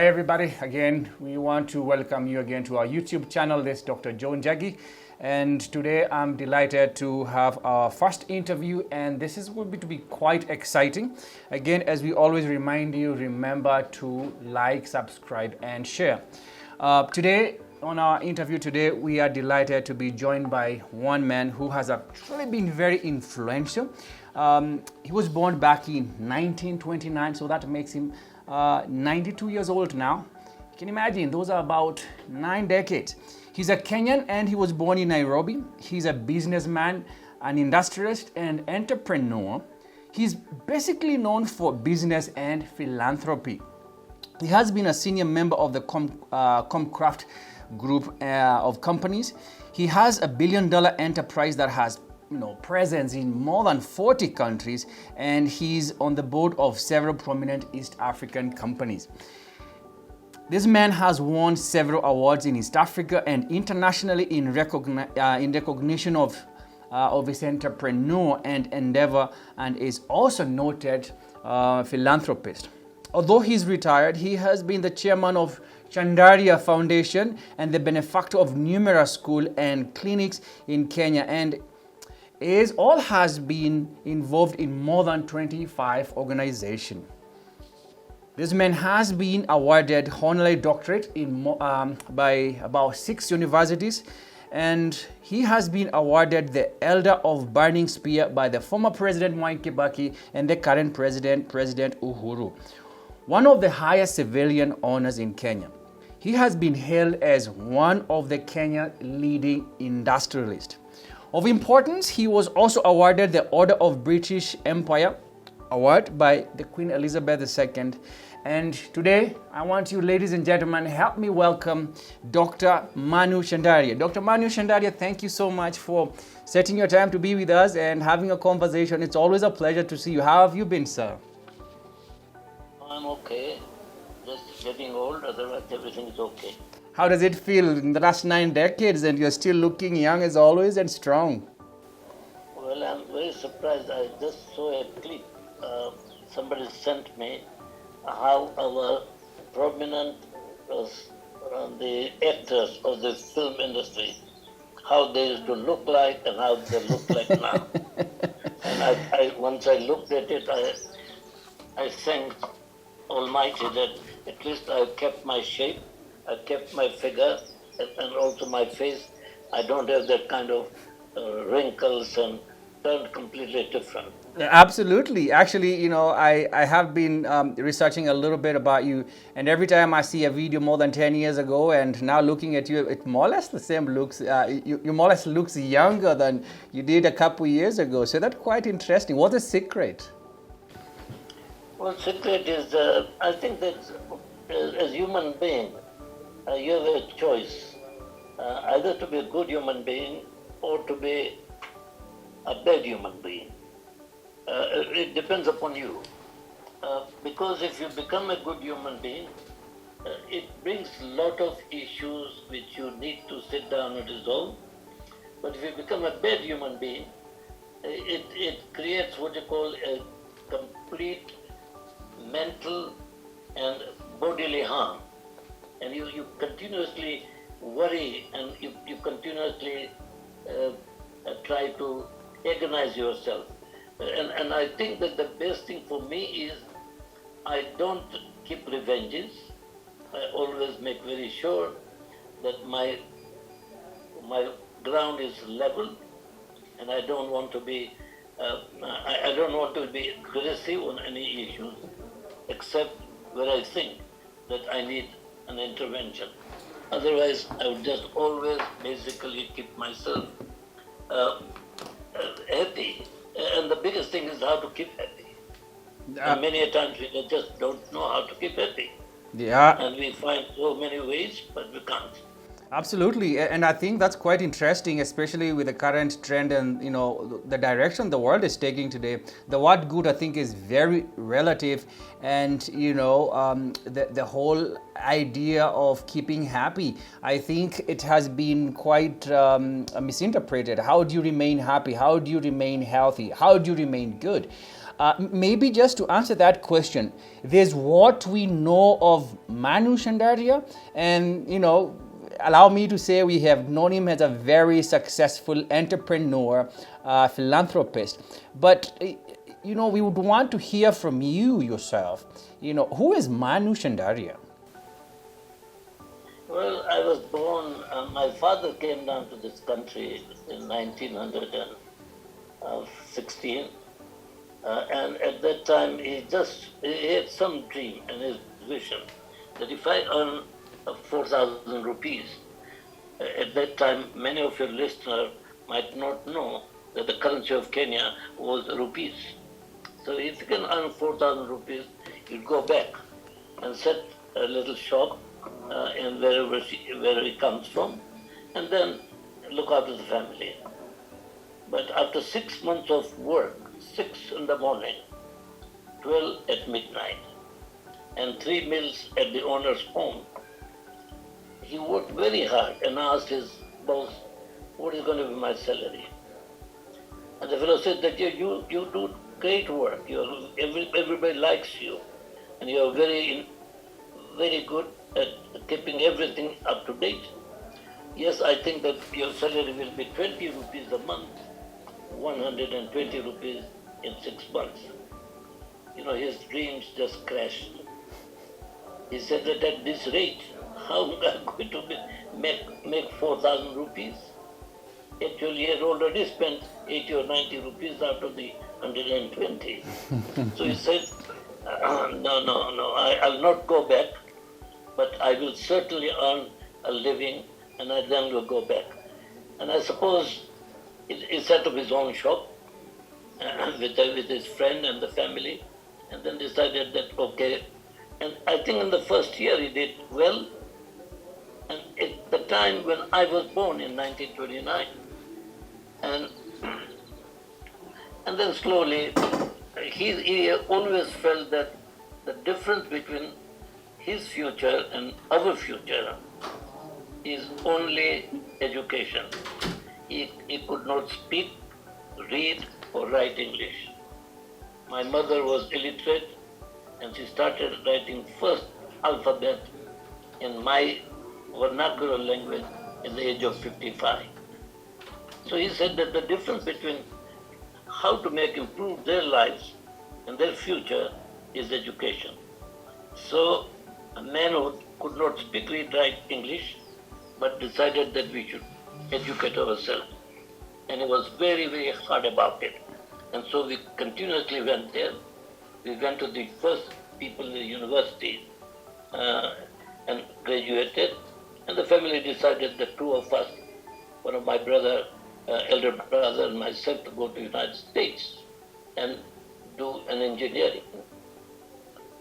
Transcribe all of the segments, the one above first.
Hi everybody, again we want to welcome you again to our YouTube channel. This is Dr.Joe Njagi, and today I'm delighted to have our first interview, and this is going to be quite exciting. Again, as we always remind you, remember to like, subscribe and share. Today on our interview today, we are delighted to be joined by one man who has actually been very influential. He was born back in 1929, so that makes him 92 years old now. You can imagine, those are about 9 decades. He's a Kenyan and he was born in Nairobi. He's a businessman, an industrialist and entrepreneur. He's basically known for business and philanthropy. He has been a senior member of the Comcraft group of companies. He has a $1 billion enterprise that has presence in more than 40 countries, and he's on the board of several prominent East African companies. This man has won several awards in East Africa and internationally in recognition of his entrepreneur and endeavor, and is also noted philanthropist. Although he's retired, he has been the chairman of Chandaria Foundation and the benefactor of numerous schools and clinics in Kenya, and has been involved in more than 25 organizations. This man has been awarded honorary doctorate by about 6 universities, and he has been awarded the Elder of Burning Spear by the former President Mwai Kibaki and the current President Uhuru, one of the highest civilian honors in Kenya. He has been hailed as one of the Kenya's leading industrialists. Of importance, he was also awarded the Order of British Empire Award by the Queen Elizabeth II. And today, I want you, ladies and gentlemen, help me welcome Dr. Manu Chandaria. Dr. Manu Chandaria, thank you so much for setting your time to be with us and having a conversation. It's always a pleasure to see you. How have you been, sir? I'm okay. Just getting old, otherwise everything is okay. How does it feel in the last 9 decades and you're still looking young as always and strong? Well, I'm very surprised. I just saw a clip somebody sent me how our prominent the actors of the film industry, how they used to look like and how they look like now. And once I looked at it, I thanked Almighty that at least I kept my shape, I kept my figure, and also my face. I don't have that kind of wrinkles and turned completely different. Absolutely. Actually, I have been researching a little bit about you, and every time I see a video more than 10 years ago and now looking at you, it more or less the same looks. You more or less looks younger than you did a couple years ago. So that's quite interesting. What's the secret? Well, secret is, I think that as human being, you have a choice, either to be a good human being or to be a bad human being. It depends upon you. Because if you become a good human being, it brings a lot of issues which you need to sit down and resolve. But if you become a bad human being, it creates what you call a complete mental and bodily harm. And you continuously worry and you continuously try to agonize yourself. And I think that the best thing for me is I don't keep revenges. I always make very sure that my ground is level, and I don't want to be I don't want to be aggressive on any issues, except where I think that I need an intervention. Otherwise, I would just always basically keep myself happy. And the biggest thing is how to keep happy. And many a times we just don't know how to keep happy. Yeah. And we find so many ways, but we can't. Absolutely, and I think that's quite interesting, especially with the current trend and the direction the world is taking today. The word "good" I think is very relative, and the whole idea of keeping happy, I think it has been quite misinterpreted. How do you remain happy? How do you remain healthy? How do you remain good? Maybe just to answer that question, there's what we know of Manu Chandaria, and allow me to say we have known him as a very successful entrepreneur, philanthropist. But, we would want to hear from you yourself. Who is Manu Chandaria? Well, I was born, my father came down to this country in 1916. And at that time, he had some dream and his vision that if I earn 4,000 rupees, at that time, many of your listeners might not know that the currency of Kenya was rupees. So if you can earn 4,000 rupees, you'd go back and set a little shop in where he comes from, and then look after the family. But after 6 months of work, 6 in the morning, 12 at midnight, and 3 meals at the owner's home, he worked very hard and asked his boss, what is going to be my salary? And the fellow said that you do great work, everybody likes you, and you are very, very good at keeping everything up to date. Yes, I think that your salary will be 20 rupees a month, 120 rupees in 6 months. His dreams just crashed. He said that at this rate, how am I going to make 4,000 rupees? Actually, he had already spent 80 or 90 rupees out of the 120. So he said, no, I'll not go back, but I will certainly earn a living, and I then will go back. And I suppose he set up his own shop with his friend and the family, and then decided that, okay. And I think in the first year he did well. And at the time when I was born in 1929, and then slowly, he always felt that the difference between his future and our future is only education. He could not speak, read, or write English. My mother was illiterate, and she started writing first alphabet in my vernacular language in the age of 55. So he said that the difference between how to improve their lives and their future is education. So a man who could not speak, read, write English, but decided that we should educate ourselves. And he was very, very hard about it. And so we continuously went there. We went to the first people in the university and graduated. And the family decided that 2 of us, one of my elder brother and myself, to go to the United States and do an engineering.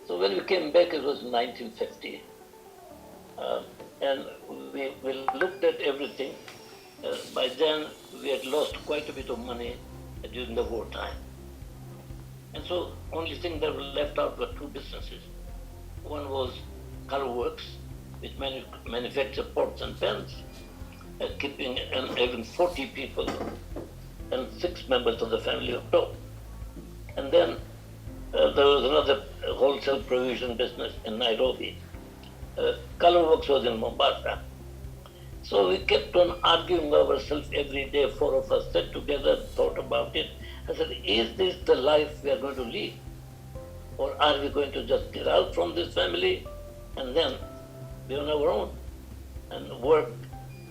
So when we came back, it was 1950. And we looked at everything. By then, we had lost quite a bit of money during the wartime. And so only thing that was left out were 2 businesses. One was Color Works, which manufactured pots and pans, keeping and having 40 people and 6 members of the family of Joe. And then there was another wholesale provision business in Nairobi. Color Works was in Mombasa. So we kept on arguing ourselves every day. 4 of us sat together, thought about it. I said, is this the life we are going to live? Or are we going to just get out from this family and then be on our own and work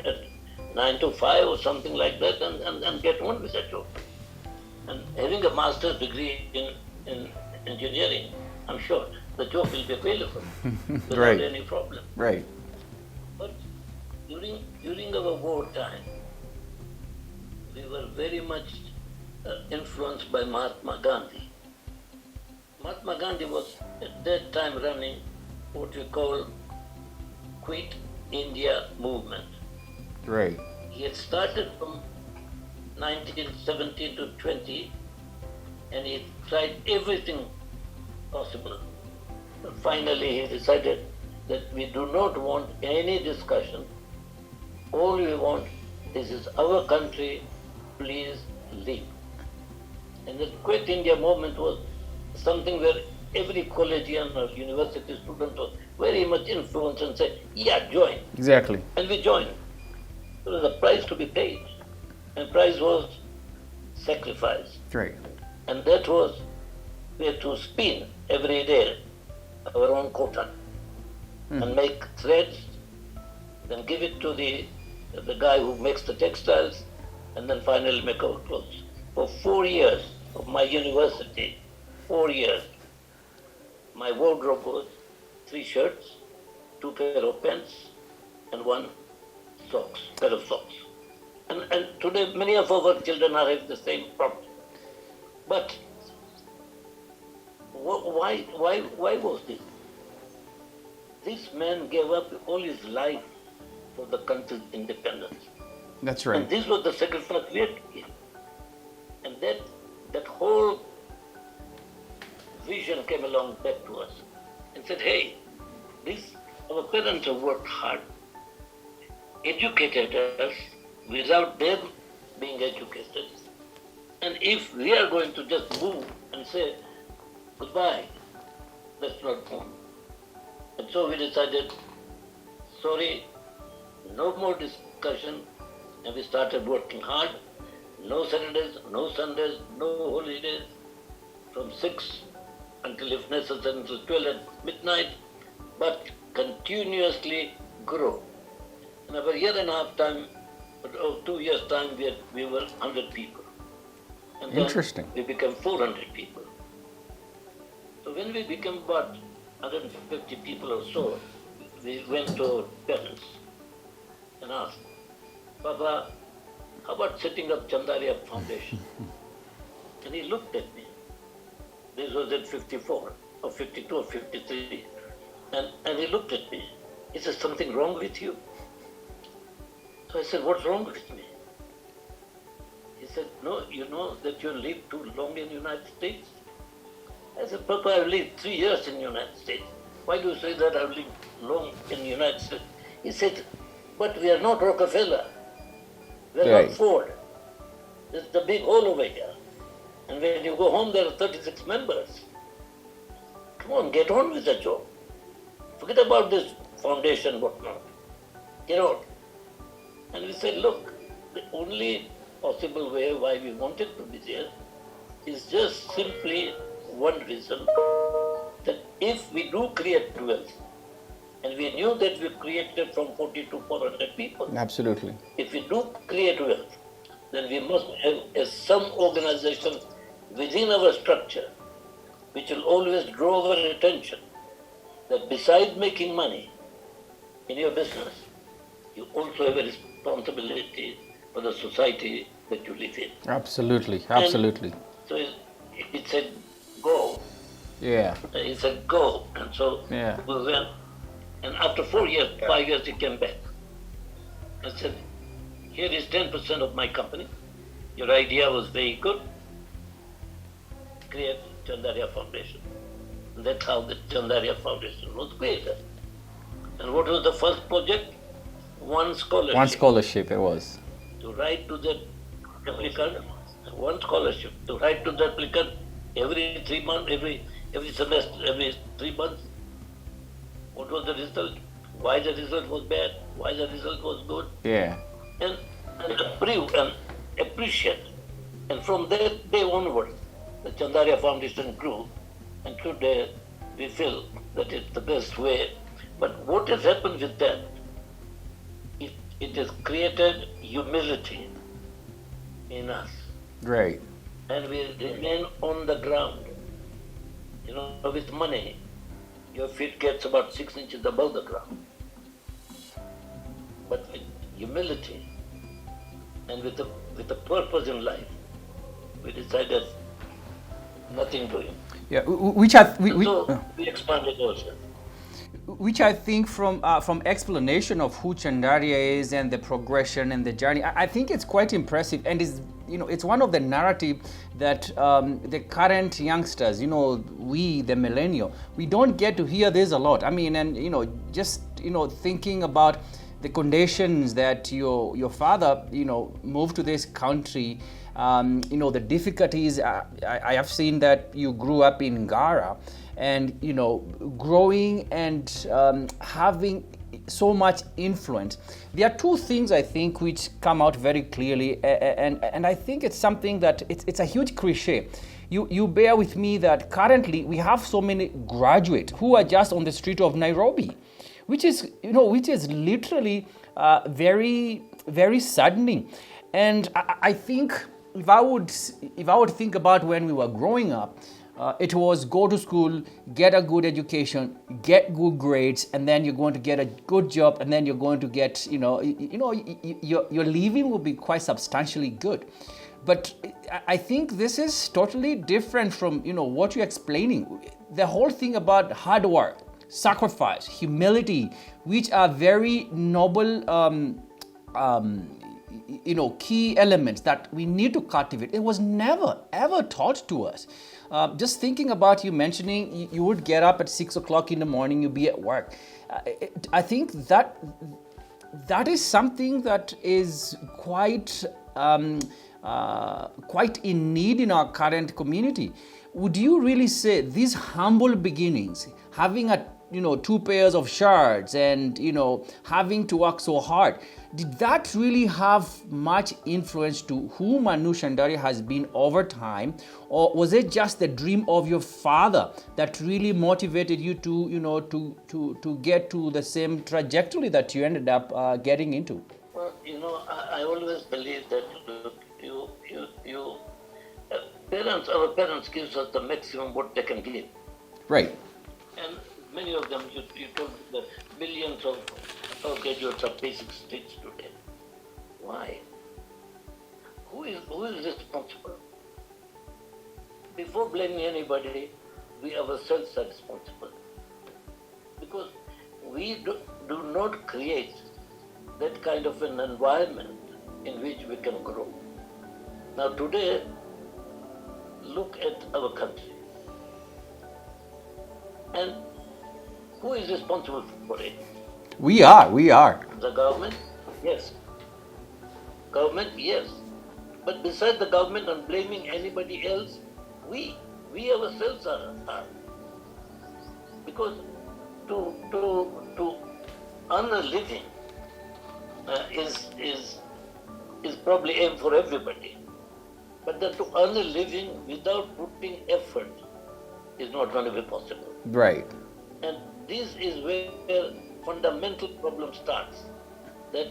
at 9 to 5 or something like that and get on with that job? And having a master's degree in engineering, I'm sure the job will be available without Right. any problem. Right. But during our wartime, we were very much influenced by Mahatma Gandhi. Mahatma Gandhi was at that time running what we call Quit India movement. Right. He had started from 1917 to 20, and he tried everything possible. And finally, he decided that we do not want any discussion. All we want, this is our country, please leave. And the Quit India movement was something where every collegian or university student was very much influenced and said, yeah, join. Exactly. And we joined. There was a price to be paid. And price was sacrifice. Right. And that was, we had to spin every day our own cotton and make threads, then give it to the guy who makes the textiles, and then finally make our clothes. For 4 years of my university, 4 years, my wardrobe was 3 shirts, 2 pair of pants, and 1 pair of socks. And today many of our children are having the same problem. But why was this? This man gave up all his life for the country's independence. That's right. And this was the sacrifice we had to give. And that whole vision came along back to us and said, hey, our parents have worked hard, educated us without them being educated. And if we are going to just move and say, goodbye, let's not move. And so we decided, sorry, no more discussion, and we started working hard. No Saturdays, no Sundays, no holidays, from 6 until, if necessary, until 12 at midnight, but continuously grow. In about a year and a half time, or 2 years time, we were 100 people. And then Interesting. we became 400 people. So when we became about 150 people or so, we went to our parents and asked, Papa, how about setting up Chandaria Foundation? And he looked at me. This was at 54, or 52, or 53. And he looked at me. He said, something wrong with you? So I said, what's wrong with me? He said, no, you know that you lived too long in the United States? I said, Papa, I've lived 3 years in the United States. Why do you say that I've lived long in the United States? He said, but we are not Rockefeller. We are not Ford. There's the big hole over here. And when you go home, there are 36 members. Come on, get on with the job. Forget about this foundation, whatnot. Get out. And we said, look, the only possible way why we wanted to be there is just simply one reason, that if we do create wealth, and we knew that we created from 40 to 400 people. Absolutely. If we do create wealth, then we must have some organization within our structure which will always draw our attention that besides making money in your business, you also have a responsibility for the society that you live in. Absolutely, absolutely. And so it said, go. Yeah. He said, go. And so Yeah. we went. And after 4 years, 5 years, he came back. I said, here is 10% of my company. Your idea was very good. Create Chandaria Foundation. And that's how the Chandaria Foundation was created. And what was the first project? One scholarship. One scholarship it was. To write to the applicant, one scholarship. To write to the applicant every 3 months, every semester, every 3 months. What was the result? Why the result was bad? Why the result was good? Yeah. And approve and appreciate. And from that day onward, the Chandaria Foundation grew. And today we feel that it's the best way. But what has happened with that? It has created humility in us. Great. And we remain on the ground. You know, with money, your feet gets about 6 inches above the ground. But with humility and with a purpose in life, we decided nothing doing. Yeah, which are So we expanded ourselves. which I think from explanation of who Chandaria is and the progression and the journey, I think it's quite impressive, and is, it's one of the narrative that the current youngsters, we the millennial, we don't get to hear this a lot. I mean, and just thinking about the conditions that your father moved to this country, the difficulties. I have seen that you grew up in Gara, and growing and having so much influence. There are two things I think which come out very clearly, and I think it's something that it's a huge cliche. You bear with me that currently we have so many graduates who are just on the street of Nairobi, which is literally very, very saddening. And I think if I would think about when we were growing up, it was go to school, get a good education, get good grades, and then you're going to get a good job, and then you're going to get your living will be quite substantially good. But I think this is totally different from what you're explaining. The whole thing about hard work, sacrifice, humility, which are very noble key elements that we need to cultivate. It was never ever taught to us. Just thinking about you mentioning you would get up at 6 o'clock in the morning, you'd be at work. I think that is something that is quite in need in our current community. Would you really say these humble beginnings, having a 2 pairs of shirts and having to work so hard, did that really have much influence to who Manu Chandaria has been over time, or was it just the dream of your father that really motivated you to get to the same trajectory that you ended up getting into? Well, I always believe that our parents gives us the maximum what they can give. Right. And many of them, you told that millions of graduates are basic streets today. Why? Who is responsible? Before blaming anybody, we ourselves are responsible. Because we do not create that kind of an environment in which we can grow. Now today, look at our country. And who is responsible for it? We are. The government? Yes. Government? Yes. But besides the government and blaming anybody else, we ourselves are. Because to earn a living is probably aim for everybody. But that to earn a living without putting effort is not going to be possible. Right. And this is where fundamental problem starts. That,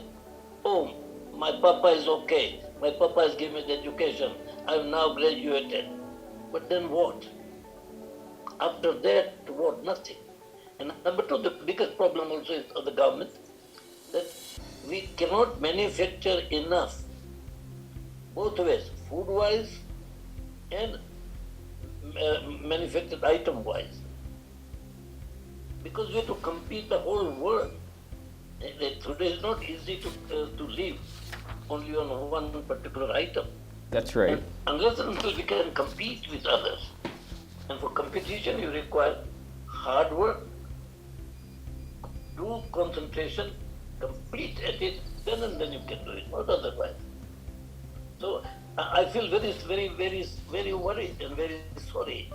my papa is okay. My papa has given me the education. I've now graduated. But then what? After that, what? Nothing. And number two, the biggest problem also is of the government, that we cannot manufacture enough, both ways, food-wise and manufactured item-wise. Because we have to compete the whole world. Today it's not easy to live only on one particular item. That's right. And unless and until we can compete with others. And for competition you require hard work, do concentration, complete at it, then and then you can do it, not otherwise. So I feel very, very, very, very worried and very sorry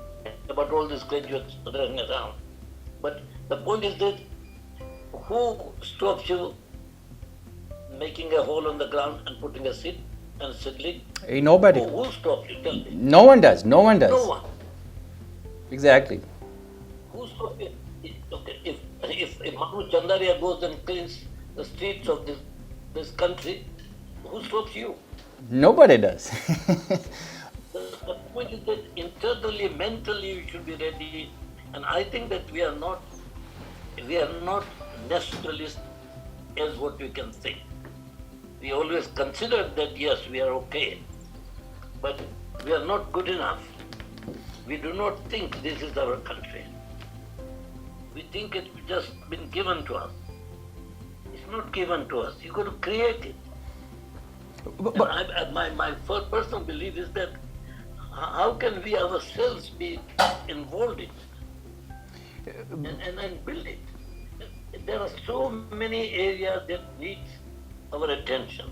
about all these graduates running around. But the point is that who stops you making a hole on the ground and putting a seed and seedling? Nobody. Who stops you? Tell me. No one does. No one does. No one. Exactly. Who stops you? Okay, if Manu Chandaria goes and cleans the streets of this country, who stops you? Nobody does. The point is that internally, mentally, you should be ready. And I think that we are not nationalists as what we can think. We always consider that yes, we are okay, but we are not good enough. We do not think this is our country. We think it's just been given to us. It's not given to us. You've got to create it. My first personal belief is that how can we ourselves be involved in it and build it? There are so many areas that need our attention.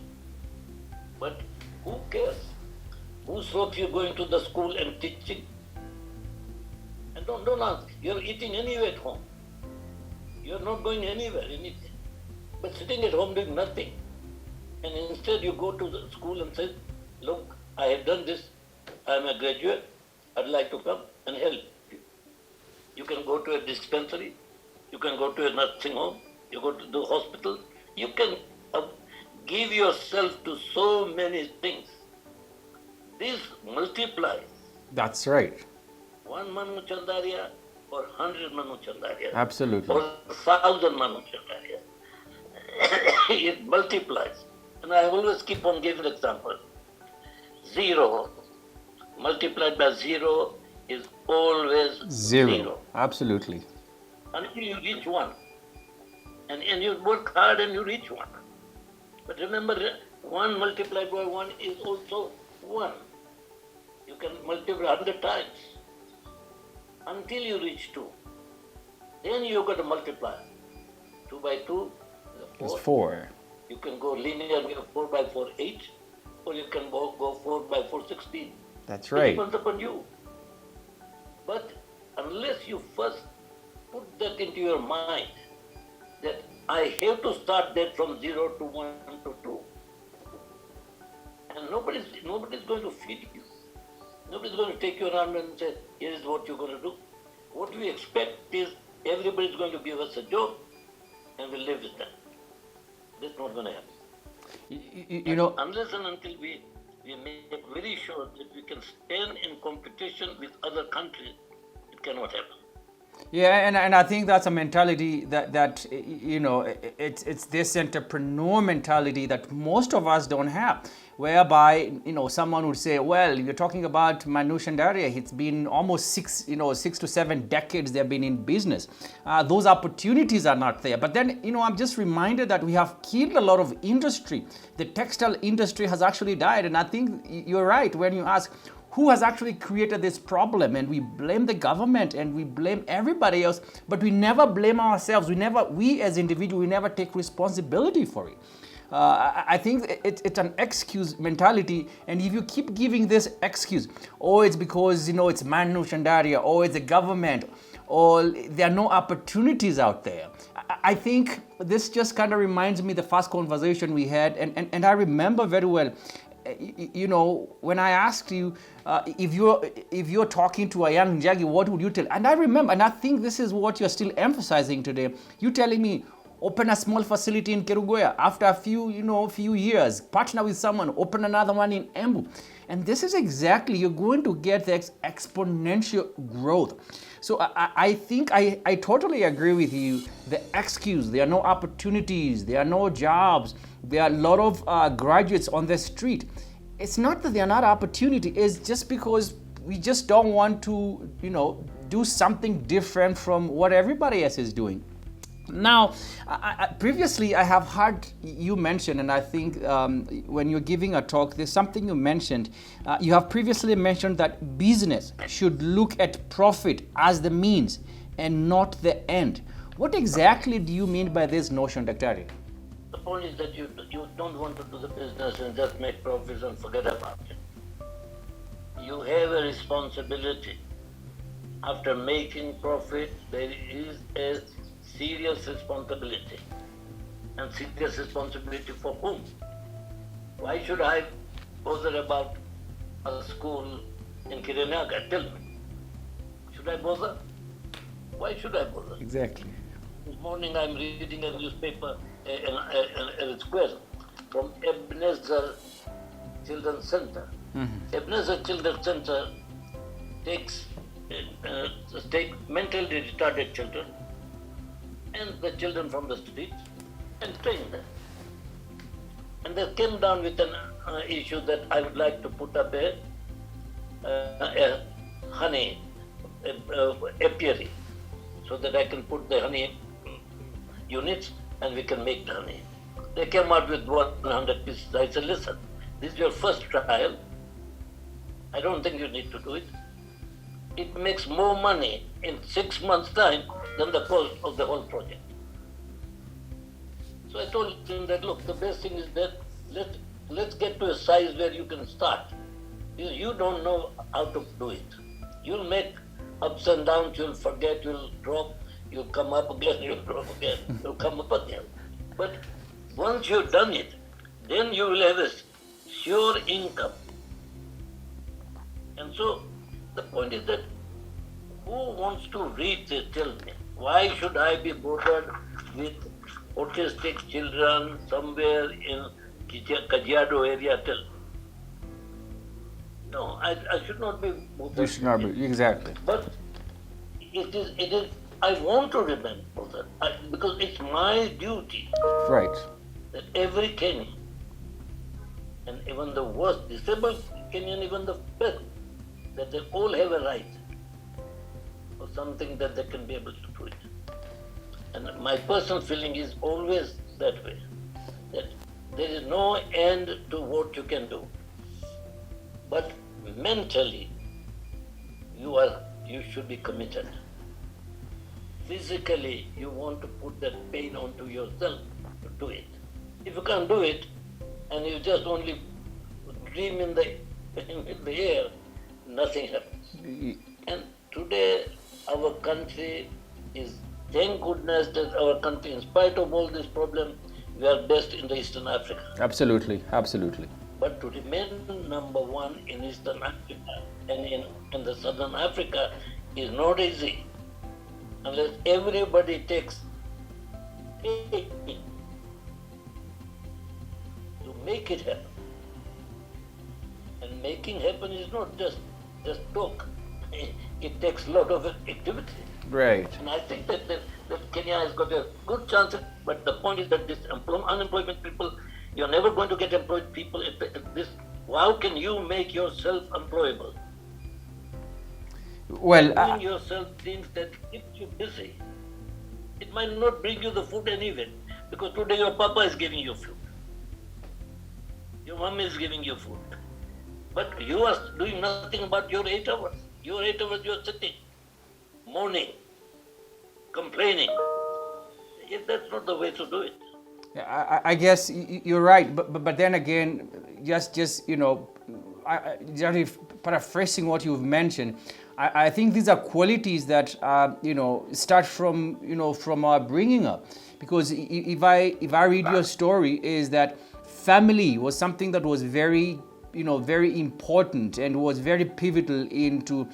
But who cares? Who stops you going to the school and teaching? And don't ask. You're eating anywhere at home. You're not going anywhere, anything. But sitting at home doing nothing. And instead you go to the school and say, look, I have done this. I'm a graduate. I'd like to come and help you. You can go to a dispensary. You can go to a nursing home. You go to the hospital. You can give yourself to so many things. This multiplies. That's right. One Manu Chandaria or 100 Manu Chandaria. Absolutely. Or 1,000 Manu Chandaria. It multiplies. And I always keep on giving example. 0 multiplied by 0 is always 0. Absolutely. Until you reach 1. And you work hard and you reach 1. But remember, 1 multiplied by 1 is also 1. You can multiply 100 times until you reach 2. Then you've got to multiply. 2 by 2 is 4. You can go linear, 4 by 4, 8. Or you can go 4 by 4, 16. That's right. It depends upon you. But unless you first put that into your mind, that I have to start that from 0 to 1 to 2. And nobody's going to feed you. Nobody's going to take you around and say, here is what you're going to do. What we expect is everybody's going to give us a job and we'll live with that. That's not going to happen. You know, unless and until we make very sure that we can stand in competition with other countries, it cannot happen. Yeah, and I think that's a mentality that you know, it's this entrepreneur mentality that most of us don't have, whereby, you know, someone would say, well, you're talking about Manu Chandaria, it's been almost 6 to 7 decades they've been in business. Those opportunities are not there. But then, you know, I'm just reminded that we have killed a lot of industry. The textile industry has actually died, and I think you're right when you ask, who has actually created this problem? And we blame the government and we blame everybody else, but we never blame ourselves. We as individuals, we never take responsibility for it. I think it's an excuse mentality, and if you keep giving this excuse, oh, it's because, you know, it's Manu Chandaria, or it's the government, or there are no opportunities out there. I think this just kind of reminds me the first conversation we had, and I remember very well. You know, when I asked you if you're talking to a young Njagi, what would you tell? And I remember, and I think this is what you're still emphasizing today. You telling me, open a small facility in Kerugoya. After a few years, partner with someone, open another one in Embu. And this is exactly, you're going to get the exponential growth. So I think I totally agree with you. The excuse, there are no opportunities, there are no jobs, there are a lot of graduates on the street. It's not that there are not opportunities, it's just because we just don't want to, you know, do something different from what everybody else is doing. Now, previously I have heard you mention, and I think when you're giving a talk, there's something you mentioned. You have previously mentioned that business should look at profit as the means and not the end. What exactly do you mean by this notion, Dr.Joe? The point is that you don't want to do the business and just make profits and forget about it. You have a responsibility. After making profit, there is a serious responsibility. And serious responsibility for whom? Why should I bother about a school in Kirinaga? Tell me. Should I bother? Why should I bother? Exactly. This morning I'm reading a newspaper, a request from Ebenezer Children's Center. Mm-hmm. Ebenezer Children's Center takes mentally retarded children and the children from the streets and train them. And they came down with an issue that I would like to put up a honey apiary. so that I can put the honey units and we can make the honey. They came out with 100 pieces. I said, listen, this is your first trial. I don't think you need to do it. It makes more money in 6 months' time than the cost of the whole project. So I told him that, look, the best thing is that let's get to a size where you can start. Because you don't know how to do it. You'll make ups and downs, you'll forget, you'll drop, you'll come up again, you'll drop again, you'll come up again. But once you've done it, then you will have a sure income. And so the point is that who wants to read this, tell me? Why should I be bothered with autistic children somewhere in Kajiado area? No, I should not be bothered. You should not be, exactly. But it is. I want to remember that because it's my duty. Right. That every Kenyan, and even the worst disabled Kenyan, even the best, that they all have a right for something that they can be able to do it. And my personal feeling is always that way, that there is no end to what you can do. But mentally, you should be committed. Physically, you want to put that pain onto yourself to do it. If you can't do it, and you just only dream in the air, nothing happens. And today, our country is, thank goodness that our country, in spite of all this problem, we are best in the Eastern Africa. Absolutely, absolutely. But to remain number one in Eastern Africa and in the Southern Africa is not easy unless everybody takes to make it happen. And making happen is not just talk. It takes a lot of activity. Right. And I think that Kenya has got a good chance, but the point is that this unemployment people, you're never going to get employed people at this. How can you make yourself employable? Well, doing yourself things that keep you busy. It might not bring you the food anyway, because today your papa is giving you food. Your mom is giving you food. But you are doing nothing about your 8 hours. Your 8 hours you are sitting, mourning, complaining. That's not the way to do it. I guess you're right, but then again, just paraphrasing what you've mentioned, I think these are qualities that start from our bringing up. Because if I read your story, is that family was something that was very important and was very pivotal into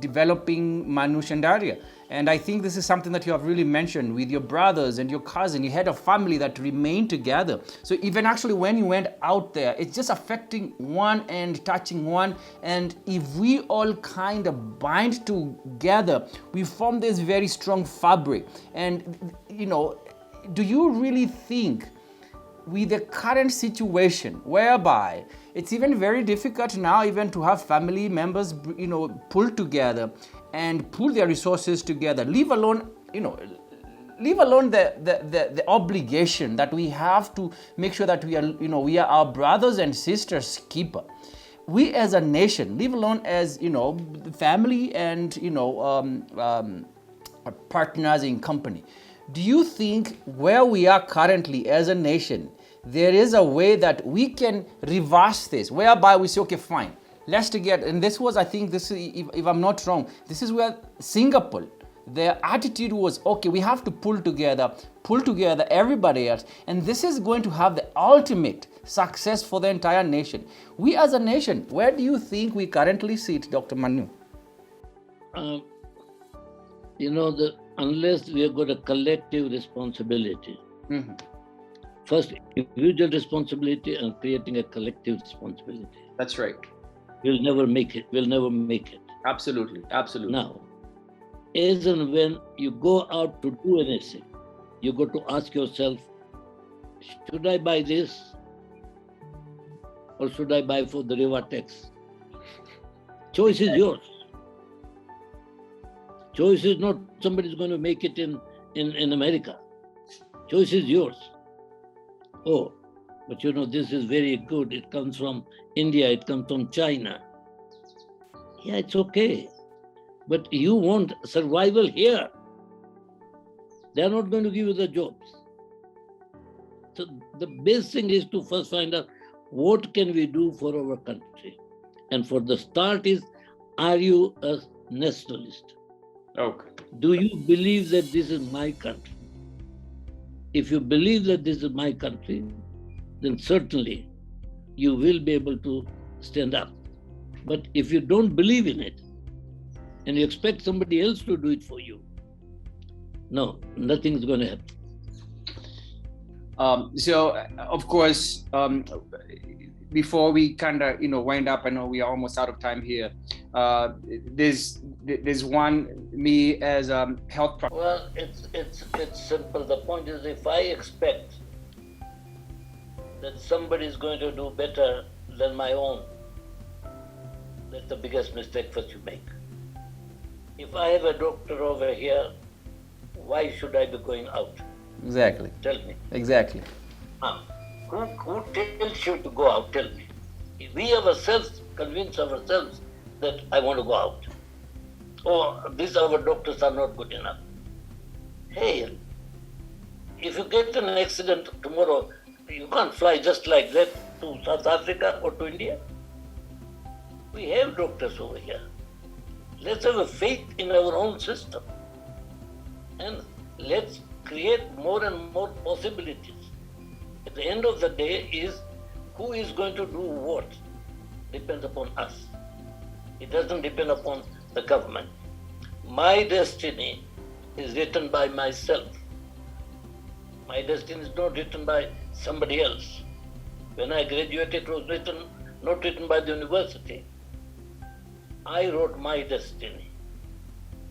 developing Manu Chandaria. And I think this is something that you have really mentioned with your brothers and your cousin. You had a family that remained together. So even actually when you went out there, it's just affecting one and touching one. And if we all kind of bind together, we form this very strong fabric. And, do you really think with the current situation whereby it's even very difficult now even to have family members, pull together and pull their resources together, leave alone the obligation that we have to make sure that we are our brothers and sisters keeper. We as a nation, leave alone as, family and, partners in company. Do you think where we are currently as a nation, there is a way that we can reverse this, whereby we say, okay, fine, let's together. And this was, I think, if I'm not wrong, this is where Singapore, their attitude was, okay, we have to pull together everybody else. And this is going to have the ultimate success for the entire nation. We as a nation, where do you think we currently sit, Dr. Manu? Unless we have got a collective responsibility, first individual responsibility and creating a collective responsibility. That's right. We'll never make it. Absolutely. Now, as and when you go out to do anything, you got to ask yourself, should I buy this or should I buy for the river tax? Choice is yours. Choice is not somebody's going to make it in America. Choice is yours. Oh, but this is very good. It comes from India, it comes from China. Yeah, it's okay. But you want survival here. They are not going to give you the jobs. So the best thing is to first find out what can we do for our country. And for the start is, are you a nationalist? Okay. Do you believe that this is my country? If you believe that this is my country, then certainly you will be able to stand up. But if you don't believe in it and you expect somebody else to do it for you, no, nothing's going to happen. So, of course, before we kind of wind up, I know we are almost out of time here. There's one, me as a health. Well, it's simple. The point is, if I expect that somebody is going to do better than my own, that's the biggest mistake that you make. If I have a doctor over here, why should I be going out? Exactly. Tell me. Exactly. Who tells you to go out? Tell me. If we ourselves convince ourselves that I want to go out, or these our doctors are not good enough. Hey, if you get an accident tomorrow, you can't fly just like that to South Africa or to India. We have doctors over here. Let's have a faith in our own system. And let's create more and more possibilities. At the end of the day is who is going to do what depends upon us. It doesn't depend upon the government. My destiny is written by myself. My destiny is not written by somebody else. When I graduated, it was not written by the university. I wrote my destiny.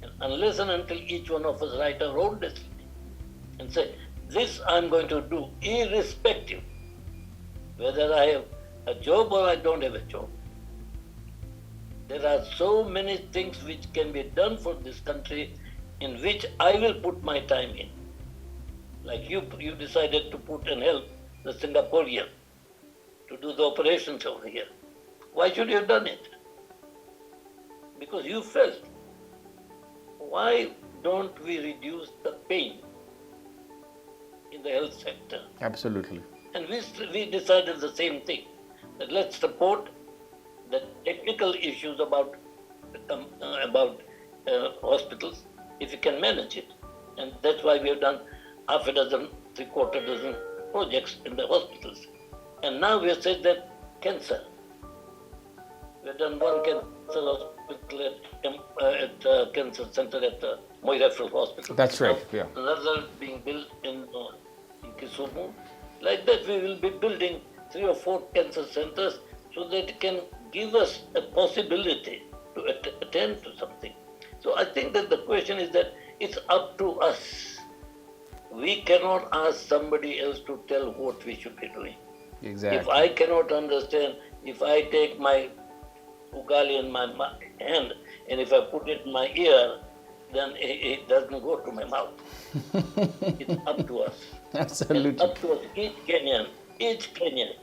And unless and until each one of us write our own destiny and say, this I'm going to do, irrespective whether I have a job or I don't have a job. There are so many things which can be done for this country in which I will put my time in. Like you decided to put and help the Singaporean to do the operations over here. Why should you have done it? Because you felt. Why don't we reduce the pain in the health sector? Absolutely. And we decided the same thing, that let's support the technical issues about hospitals, if you can manage it. And that's why we have done half a dozen, three-quarter dozen projects in the hospitals. And now we have said that cancer. We have done one cancer hospital at cancer center at Moi Referral Hospital. That's right, yeah. Another being built in Kisumu. Like that, we will be building 3 or 4 cancer centers so that it can give us a possibility to attend to something. So I think that the question is that it's up to us. We cannot ask somebody else to tell what we should be doing. Exactly. If I cannot understand, if I take my ugali in my hand and if I put it in my ear, then it doesn't go to my mouth. It's up to us. Absolutely. It's up to us. Each Kenyan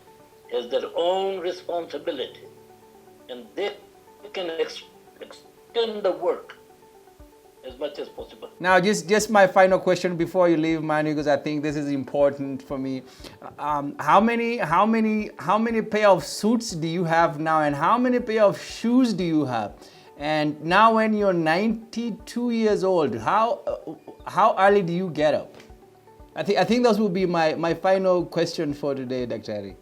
has their own responsibility, and they can extend the work as much as possible. Now, just my final question before you leave, Manu, because I think this is important for me. How many pair of suits do you have now, and how many pair of shoes do you have? And now, when you're 92 years old, how early do you get up? I think those will be my final question for today, Dr. Hari.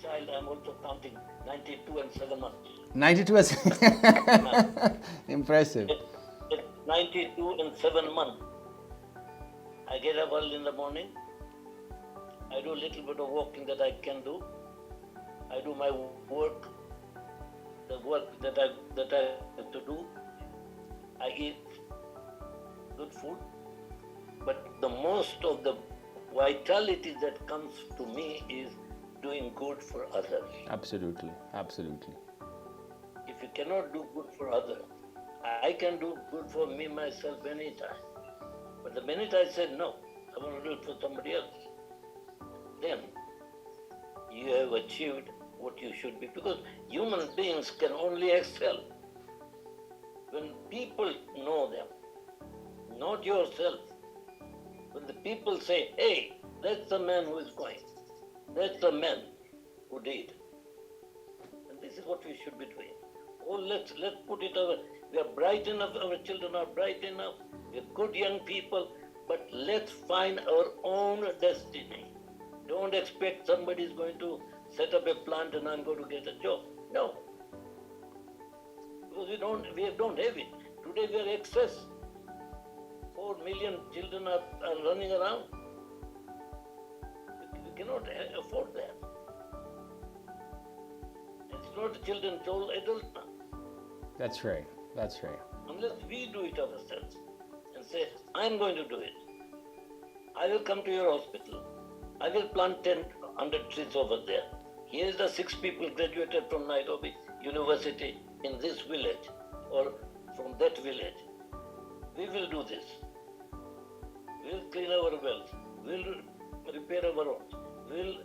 Child, I'm also counting 92 and 7 months. 92 is impressive. It's 92 and 7 months. I get up early in the morning. I do a little bit of walking that I can do. I do my work, the work that I have to do. I eat good food. But the most of the vitality that comes to me is doing good for others. Absolutely, absolutely. If if you cannot do good for others, I can do good for me, myself, anytime. But the minute I said, no, I want to do it for somebody else, then you have achieved what you should be. Because human beings can only excel when people know them, not yourself. When the people say, hey, that's the man who is going, that's the man who did. And this is what we should be doing. Oh, let's put it over. We are bright enough, our children are bright enough, we are good young people, but let's find our own destiny. Don't expect somebody is going to set up a plant and I'm going to get a job. No. Because we don't have it. Today we are excess. 4 million children are running around. We cannot afford that. It's not children, it's all adults now. That's right. That's right. Unless we do it ourselves and say, I'm going to do it. I will come to your hospital. I will plant 100 trees over there. Here is the 6 people graduated from Nairobi University in this village or from that village. We will do this. We will clean our wells. We will repair our roads. We will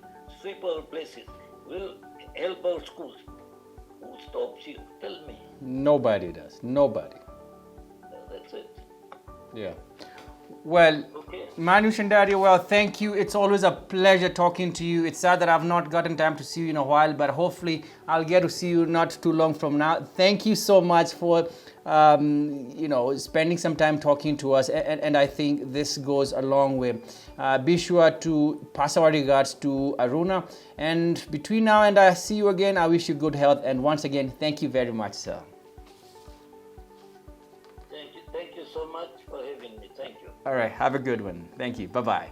sweep our places. We will help our schools. Who stops you? Tell me. Nobody does. Nobody. That's it. Yeah. Well, Okay. Manu Chandaria, well, thank you. It's always a pleasure talking to you. It's sad that I've not gotten time to see you in a while, but hopefully I'll get to see you not too long from now. Thank you so much for, spending some time talking to us. And I think this goes a long way. Be sure to pass our regards to Aruna. And between now and I see you again, I wish you good health. And once again, thank you very much, sir. Thank you so much for having me. Thank you. All right. Have a good one. Thank you. Bye-bye.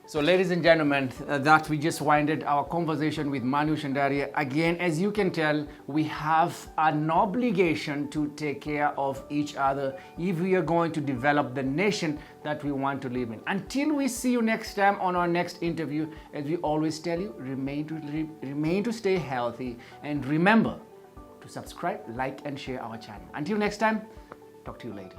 So, ladies and gentlemen, that we just winded our conversation with Manu Chandaria. Again, as you can tell, we have an obligation to take care of each other if we are going to develop the nation that we want to live in. Until we see you next time on our next interview, as we always tell you, remain to stay healthy, and remember to subscribe, like, and share our channel. Until next time, talk to you later.